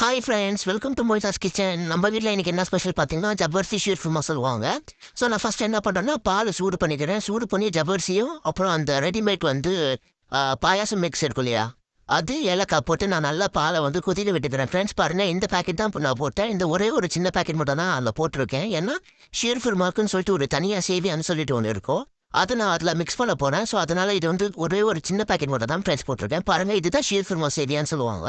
Hi friends, welcome to Moythas kitchen. நம்ம வீட்டில் இன்றைக்கி என்ன ஸ்பெஷல் பார்த்தீங்கன்னா, ஜவ்வரிசி ஷீர்குர்மா சொல்லுவாங்க. ஸோ நான் ஃபஸ்ட் என்ன பண்ணுறேன்னா, பால் சூடு பண்ணிக்கிறேன். சூடு பண்ணி ஜவ்வரிசியும் அப்புறம் அந்த ரெடிமேட் வந்து பாயாசம் மிக்ஸ் இருக்கும் இல்லையா, அது ஏலக்காய் போட்டு நான் நல்லா பாலை வந்து கொதிக்க விட்டுக்கிறேன். ஃப்ரெண்ட்ஸ் பாருங்கள், இந்த பேக்கெட் தான் நான் போட்டேன். இந்த ஒரே ஒரு சின்ன பேக்கெட் மட்டும் தான் அதில் போட்டிருக்கேன். ஏன்னா ஷீர்குர்மாக்குன்னு சொல்லிட்டு ஒரு தனியாக சேவியான்னு சொல்லிட்டு ஒன்று இருக்கும். அது நான் அதில் மிக்ஸ் பண்ண போகிறேன். ஸோ அதனால் இது வந்து ஒரே ஒரு சின்ன பேக்கெட் மட்டும் தான் ஃப்ரெண்ட்ஸ் போட்டிருக்கேன். பாருங்கள், இதுதான் ஷீர்குர்மா சேவியான்னு சொல்லுவாங்க.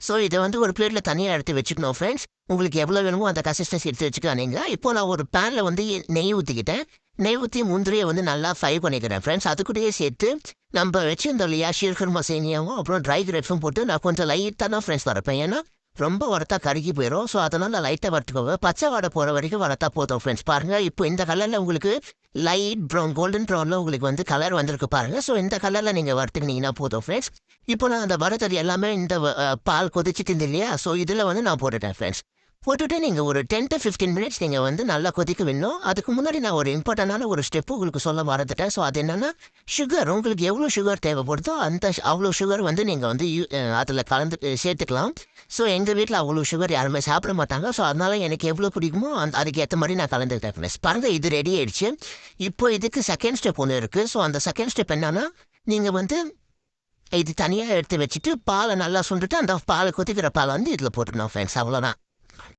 ஸோ இதை வந்து ஒரு பிளேட்டில் தனியாக எடுத்து வச்சுக்கணும் ஃப்ரெண்ட்ஸ். உங்களுக்கு எவ்வளோ வேணுமோ அந்த கன்சிஸ்டன்சி எடுத்து வச்சுக்கலாம் நீங்கள். இப்போ நான் ஒரு பேனில் வந்து நெய் ஊற்றிக்கிட்டேன். நெய் ஊற்றி முந்திரியை வந்து நல்லா ஃப்ரை பண்ணிக்கிறேன் ஃப்ரெண்ட்ஸ். அது கூடயே சேர்த்து நம்ம வச்சுருந்தோம் இல்லையா ஷீர்குர்மா சேமியாவும் அப்புறம் ட்ரை கிரேப்ஸும் போட்டு நான் கொஞ்சம் லைட்டாக தான் ஃப்ரெண்ட்ஸ் வரப்பேன். ஏன்னா ரொம்ப வறுத்தா கருகி போயிடும். ஸோ அதனால் நான் லைட்டாக வறுத்துக்கோங்க. பச்சை வாடை போகிற வரைக்கும் வறுத்தா போதும் ஃப்ரெண்ட்ஸ். பாருங்கள், இப்போ இந்த கலரில் உங்களுக்கு லைட் ப்ரௌன் கோல்டன் ப்ரௌனில் உங்களுக்கு வந்து கலர் வந்திருக்கு பாருங்கள். ஸோ இந்த கலரில் நீங்கள் வறுத்துக்கினீங்கன்னா போதும் ஃப்ரெண்ட்ஸ். இப்போ நான் அந்த வறுத்தது எல்லாமே இந்த பால் கொதிச்சுட்டு இருந்தது இல்லையா, ஸோ இதில் வந்து நான் போட்டுட்டேன் ஃப்ரெண்ட்ஸ். போட்டுட்டு நீங்கள் ஒரு 10 to 15 மினிட்ஸ் நீங்கள் வந்து நல்லா கொதிக்க விடணும். அதுக்கு முன்னாடி நான் ஒரு இம்பார்ட்டண்டான ஒரு ஸ்டெப்பு உங்களுக்கு சொல்ல மறந்துட்டேன். ஸோ அது என்னென்னா, சுகர் உங்களுக்கு எவ்வளோ சுகர் தேவைப்படுதோ அவ்வளோ சுகர் வந்து நீங்கள் வந்து அதில் கலந்து சேர்த்துக்கலாம். ஸோ எங்கள் வீட்டில் அவ்வளோ சுகர் யாருமே சாப்பிட மாட்டாங்க. ஸோ அதனால் எனக்கு எவ்வளோ பிடிக்குமோ அதுக்கு ஏற்ற மாதிரி நான் கலந்துக்கிட்டேன் ஃப்ரெண்ட்ஸ். பாருங்கள், இது ரெடி ஆயிடுச்சு. இப்போ இதுக்கு செகண்ட் ஸ்டெப் ஒன்று இருக்குது. ஸோ அந்த செகண்ட் ஸ்டெப் என்னன்னா, நீங்கள் வந்து இது தனியாக எடுத்து வச்சுட்டு பாலை நல்லா சுண்டுட்டு அந்த பாலை கொதிக்கிற பாலை வந்து இதில் போட்டுடணும் ஃப்ரெண்ட்ஸ். அவ்வளோதான்.